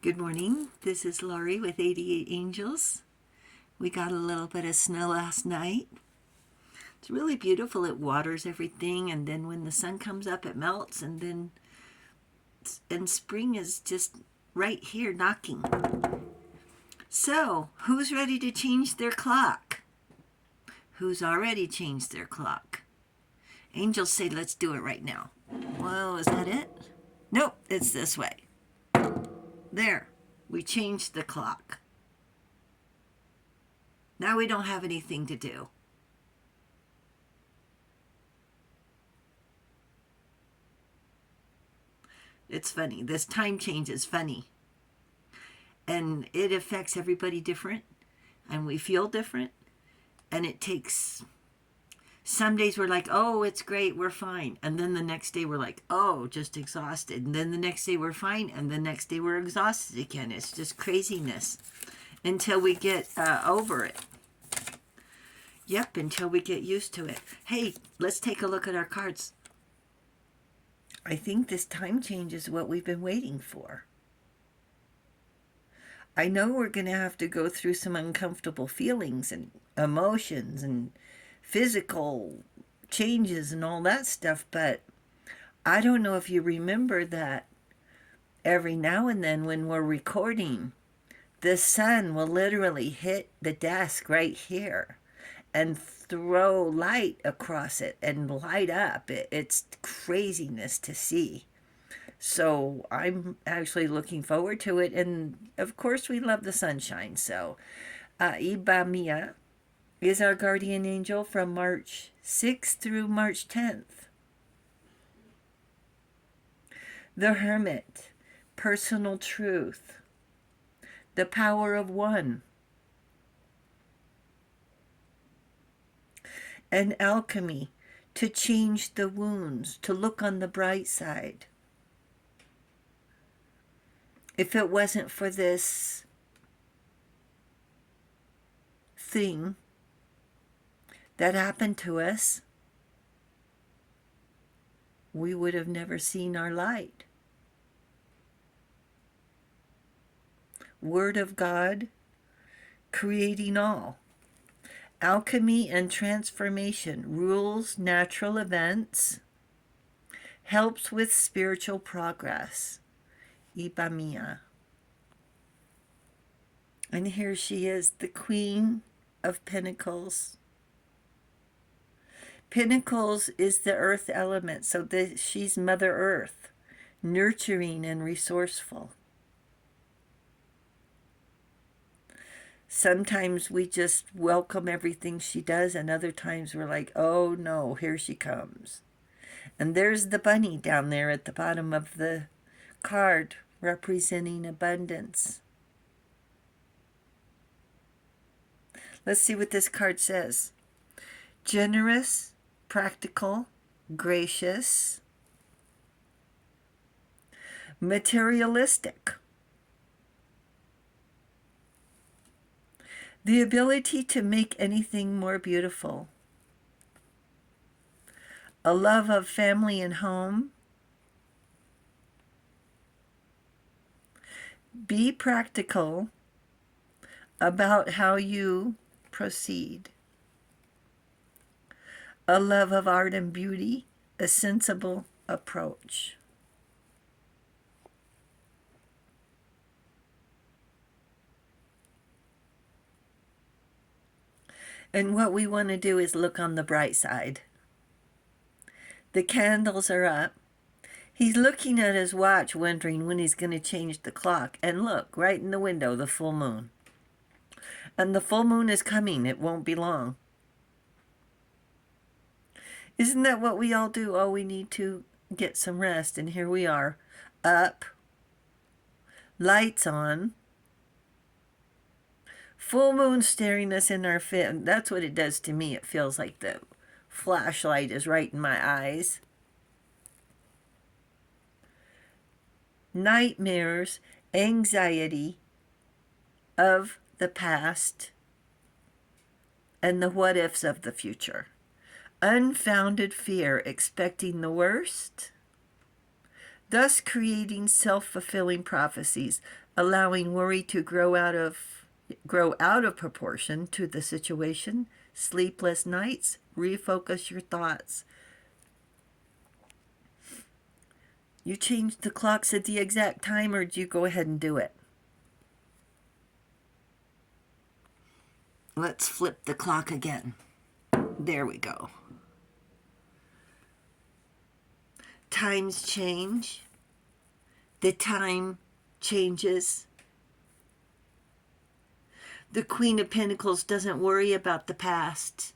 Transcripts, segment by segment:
Good morning. This is Laurie with 88 Angels. We got a little bit of snow last night. It's really beautiful. It waters everything, and then when the sun comes up, it melts, and spring is just right here knocking. So, who's ready to change their clock? Who's already changed their clock? Angels say, let's do it right now. Well, is that it? Nope, it's this way. There, we changed the clock. Now we don't have anything to do. It's funny. This time change is funny. And it affects everybody different. And we feel different. And it takes... Some days we're like, oh, it's great, we're fine. And then the next day we're like, oh, just exhausted. And then the next day we're fine. And the next day we're exhausted again. It's just craziness until we get over it. Yep, until we get used to it. Hey, let's take a look at our cards. I think this time change is what we've been waiting for. I know we're going to have to go through some uncomfortable feelings and emotions and physical changes and all that stuff, but I don't know if you remember that every now and then when we're recording, the sun will literally hit the desk right here and throw light across it and light up. It's craziness to see. So I'm actually looking forward to it. And of course, we love the sunshine. So Iba Mia is our guardian angel from March 6th through March 10th. The Hermit, personal truth, the power of one, and alchemy, to change the wounds, to look on the bright side. If it wasn't for this thing that happened to us, we would have never seen our light. Word of God, creating all. Alchemy and transformation, rules natural events, helps with spiritual progress. Iba Mia. And here she is, the Queen of Pentacles. Pentacles is the earth element, so she's Mother Earth, nurturing and resourceful. Sometimes we just welcome everything she does, and other times we're like, oh no, here she comes. And there's the bunny down there at the bottom of the card, representing abundance. Let's see what this card says. Generous, practical, gracious, materialistic. The ability to make anything more beautiful. A love of family and home. Be practical about how you proceed. A love of art and beauty, a sensible approach. And what we want to do is look on the bright side. The candles are up. He's looking at his watch, wondering when he's going to change the clock. And look, right in the window, the full moon. And the full moon is coming. It won't be long. Isn't that what we all do? Oh, we need to get some rest. And here we are, up, lights on, full moon staring us in our face. That's what it does to me. It feels like the flashlight is right in my eyes. Nightmares, anxiety of the past, and the what ifs of the future. Unfounded fear, expecting the worst, thus creating self-fulfilling prophecies, allowing worry to grow out of proportion to the situation. Sleepless nights, refocus your thoughts. You change the clocks at the exact time, or do you go ahead and do it? Let's flip the clock again. There we go. Times change. The time changes. The Queen of Pentacles doesn't worry about the past.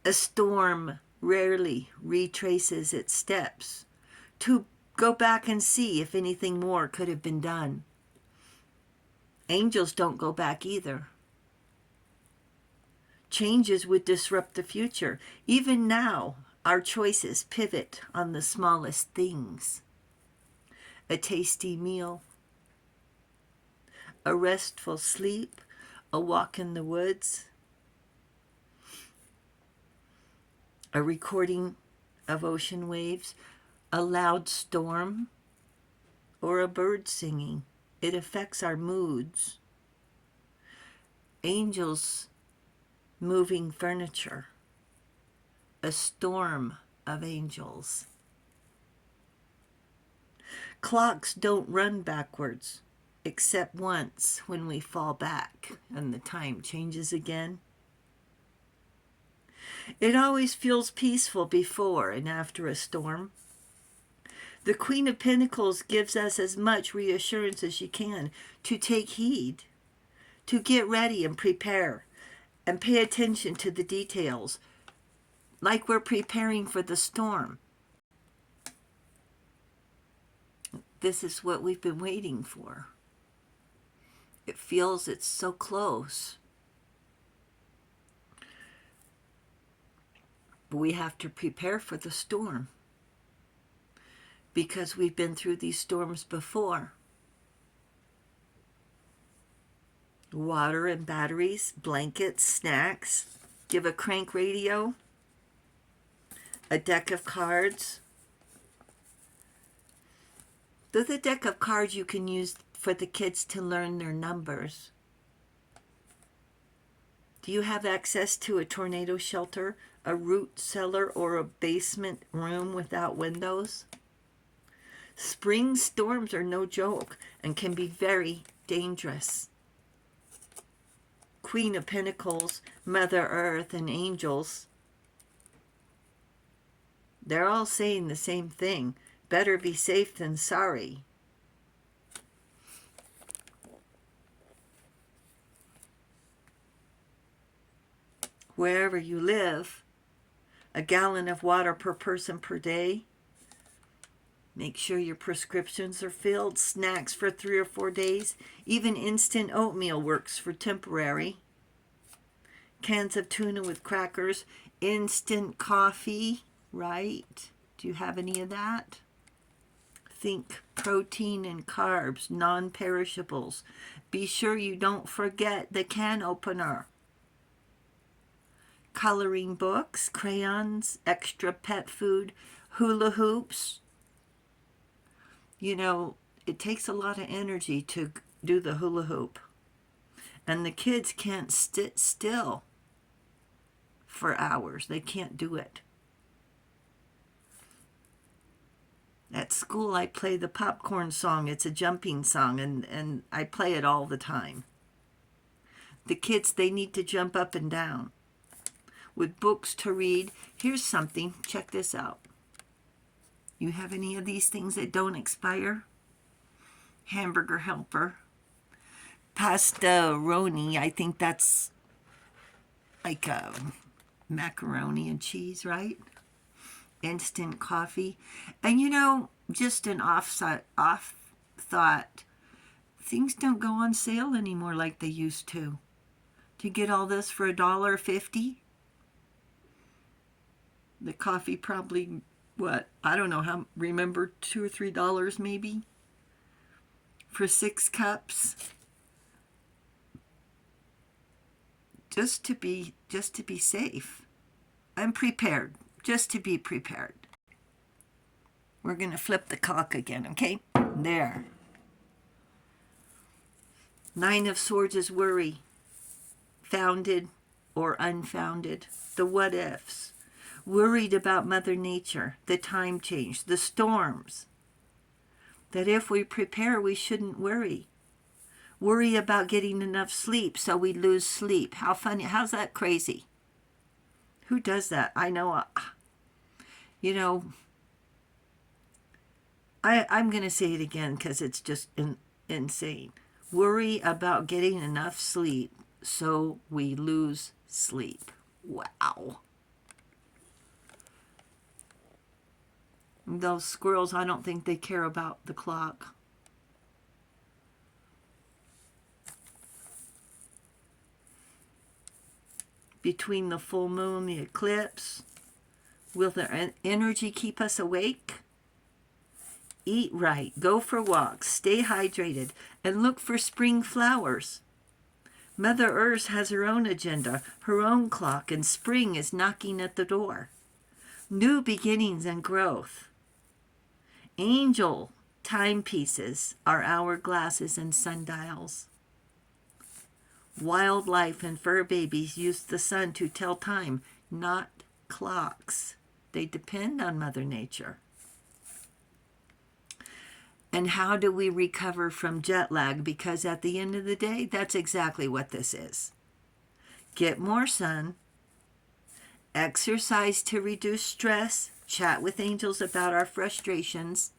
A storm rarely retraces its steps to go back and see if anything more could have been done. Angels don't go back either. Changes would disrupt the future. Even now, our choices pivot on the smallest things. A tasty meal, a restful sleep, a walk in the woods, a recording of ocean waves, a loud storm, or a bird singing. It affects our moods. Angels moving furniture, a storm of angels. Clocks don't run backwards, except once when we fall back and the time changes again. It always feels peaceful before and after a storm. The Queen of Pentacles gives us as much reassurance as she can to take heed, to get ready and prepare, and pay attention to the details, like we're preparing for the storm. This is what we've been waiting for. It feels it's so close. But we have to prepare for the storm, because we've been through these storms before. Water and batteries, blankets, snacks, give a crank radio, a deck of cards. There's a deck of cards you can use for the kids to learn their numbers. Do you have access to a tornado shelter, a root cellar, or a basement room without windows? Spring storms are no joke and can be very dangerous. Queen of Pentacles, Mother Earth, and angels, they're all saying the same thing. Better be safe than sorry. Wherever you live, a gallon of water per person per day. Make sure your prescriptions are filled. Snacks for 3 or 4 days. Even instant oatmeal works for temporary. Cans of tuna with crackers. Instant coffee, right? Do you have any of that? Think protein and carbs, non-perishables. Be sure you don't forget the can opener. Coloring books, crayons, extra pet food, hula hoops. You know, it takes a lot of energy to do the hula hoop. And the kids can't sit still for hours. They can't do it. At school, I play the popcorn song. It's a jumping song, and I play it all the time. The kids, they need to jump up and down. With books to read, here's something. Check this out. You have any of these things that don't expire? Hamburger Helper. Pastaroni, I think that's like a macaroni and cheese, right? Instant coffee. And you know, just an off thought, things don't go on sale anymore like they used to. To get all this for $1.50, the coffee probably, what, I don't know, how, remember, $2 or $3 maybe for 6 cups. Just to be safe. I'm prepared, just to be prepared. We're going to flip the cock again, okay? There. Nine of Swords is worry. Founded or unfounded. The what ifs. Worried about Mother Nature, the time change, the storms. That if we prepare, we shouldn't worry. Worry about getting enough sleep so we lose sleep. How funny. How's that crazy? Who does that? I know, I'm going to say it again because it's just insane. Worry about getting enough sleep so we lose sleep. Wow. Those squirrels, I don't think they care about the clock. Between the full moon, the eclipse, will their energy keep us awake? Eat right, go for walks, stay hydrated, and look for spring flowers. Mother Earth has her own agenda, her own clock, and spring is knocking at the door. New beginnings and growth. Angel timepieces are hourglasses and sundials. Wildlife and fur babies use the sun to tell time, not clocks. They depend on Mother Nature. And how do we recover from jet lag? Because at the end of the day, that's exactly what this is. Get more sun, exercise to reduce stress, chat with angels about our frustrations,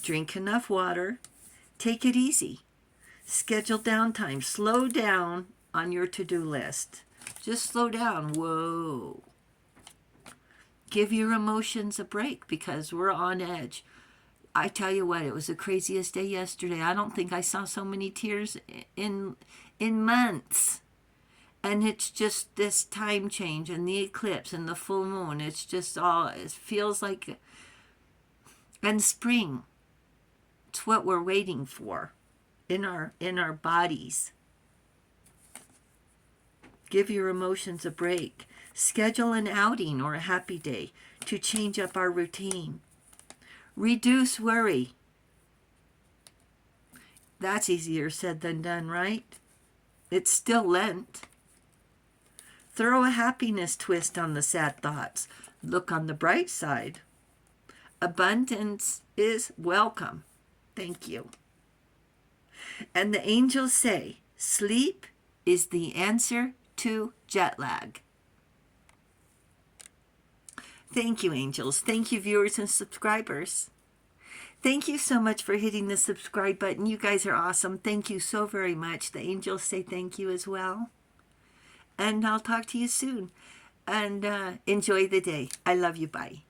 drink enough water, take it easy. Schedule downtime. Slow down on your to-do list. Just slow down. Whoa. Give your emotions a break because we're on edge. I tell you what, it was the craziest day yesterday. I don't think I saw so many tears in months. And it's just this time change and the eclipse and the full moon. It's just all, it feels like, and spring. It's what we're waiting for. In our bodies. Give your emotions a break. Schedule an outing or a happy day to change up our routine. Reduce worry. That's easier said than done, right? It's still Lent. Throw a happiness twist on the sad thoughts. Look on the bright side. Abundance is welcome. Thank you. And the angels say, sleep is the answer to jet lag. Thank you, angels. Thank you, viewers and subscribers. Thank you so much for hitting the subscribe button. You guys are awesome. Thank you so very much. The angels say thank you as well. And I'll talk to you soon. And enjoy the day. I love you. Bye.